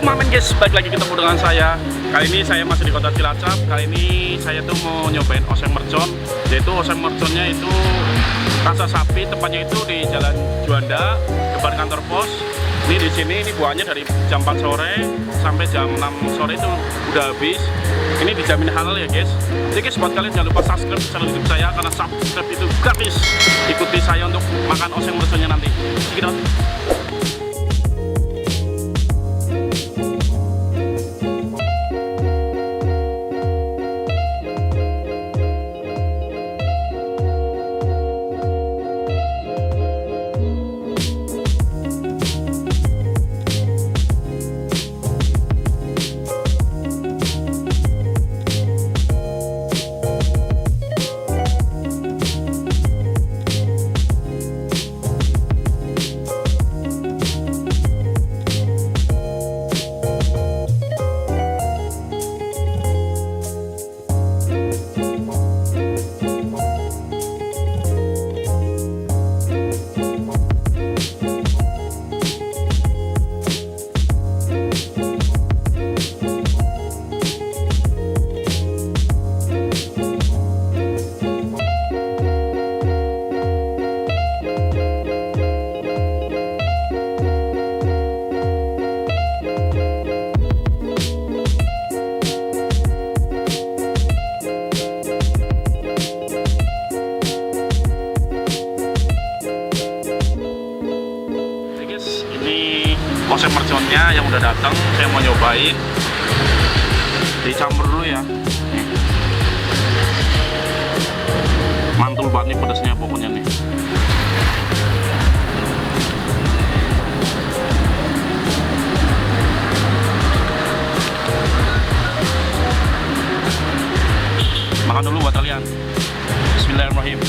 Mamen guys, balik lagi ketemu dengan saya. Kali ini saya masih di kota Cilacap. Kali ini saya tuh mau nyobain oseng mercon. Yaitu oseng merconnya itu rasa sapi, tempatnya itu di Jalan Juanda, depan kantor pos. Ini di sini, ini buahnya dari jam 4 sore sampai jam 6 sore itu udah habis. Ini dijamin halal ya guys. Jadi guys, buat kalian jangan lupa subscribe channel YouTube saya, karena subscribe itu gratis. Ikuti saya untuk makan oseng merconnya nanti. Check it out. Oseng merconnya yang udah datang, saya mau nyobain. Dicampur dulu ya. Mantul banget nih pedasnya pokoknya nih. Makan dulu buat kalian. Bismillahirrahmanirrahim.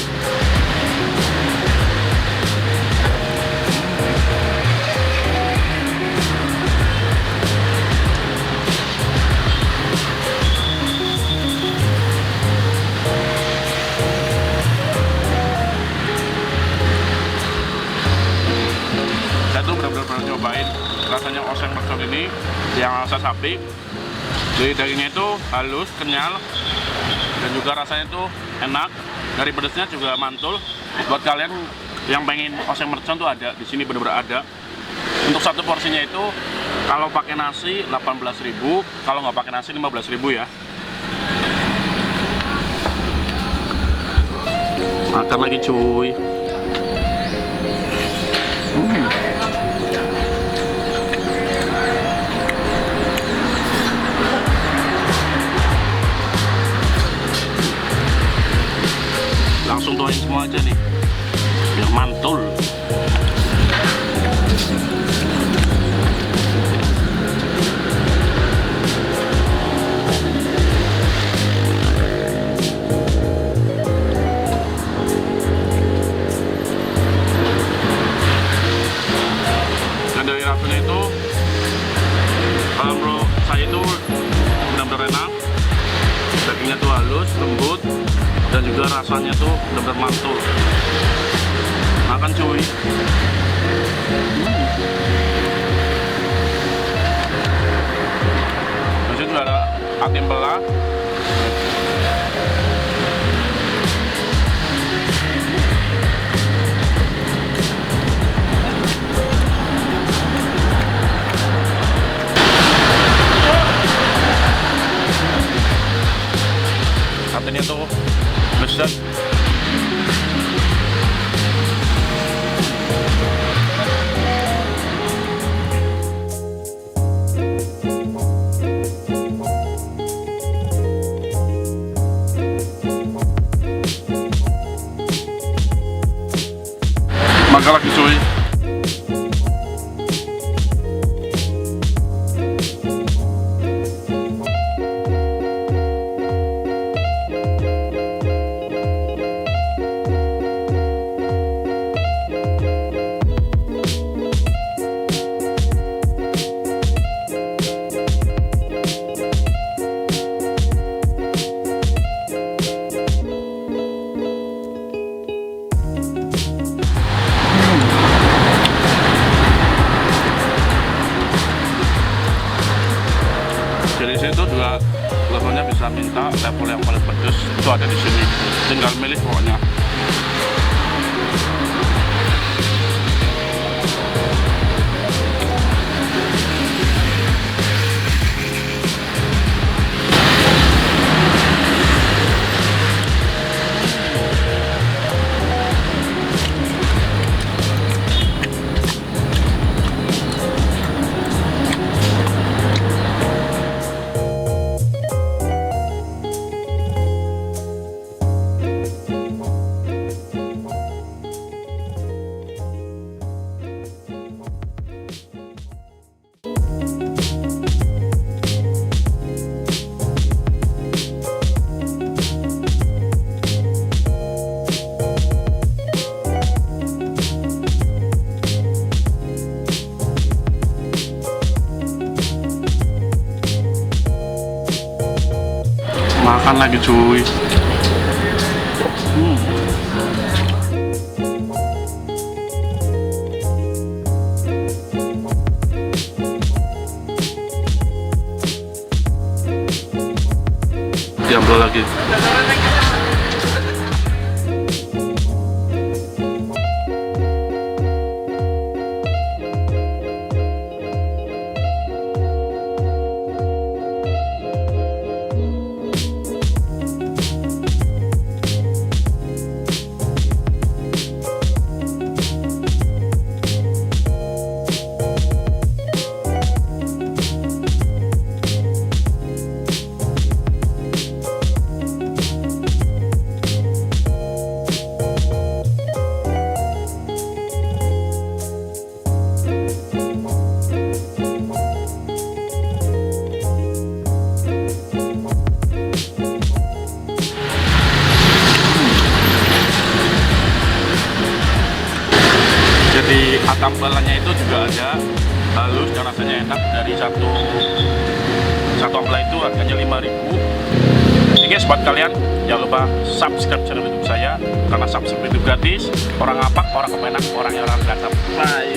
Benar-benar nyobain rasanya oseng mercon ini yang rasa sapi. Jadi dagingnya itu halus, kenyal, dan juga rasanya itu enak. Dari pedasnya juga mantul. Buat kalian yang pengen oseng mercon tuh ada di sini, benar-benar ada. Untuk satu porsinya itu kalau pakai nasi 18.000, kalau nggak pakai nasi 15.000 ya. Makan lagi cuy. Langsung tuain semua aja nih biar mantul. Dan dari rasanya itu, kalau menurut saya itu benar-benar enak. Dagingnya tuh halus, lembut, dan juga rasanya tuh benar-benar mantul. Makan cuy. Di sini juga ada ati belah. Atinya tuh besar. Makan lagi cuy. di situ juga levelnya bisa minta level yang paling pedas, itu ada di sini, tinggal milih pokoknya. Makan lagi cuy. Diambil lagi. Jadi atambalannya itu juga ada halus dan rasanya enak. Dari satu ampela itu harganya 5.000. Oke guys, buat kalian jangan lupa subscribe channel YouTube saya, karena subscribe itu gratis. Orang apak, orang kepenak, orang yang orang ganteng. Bye.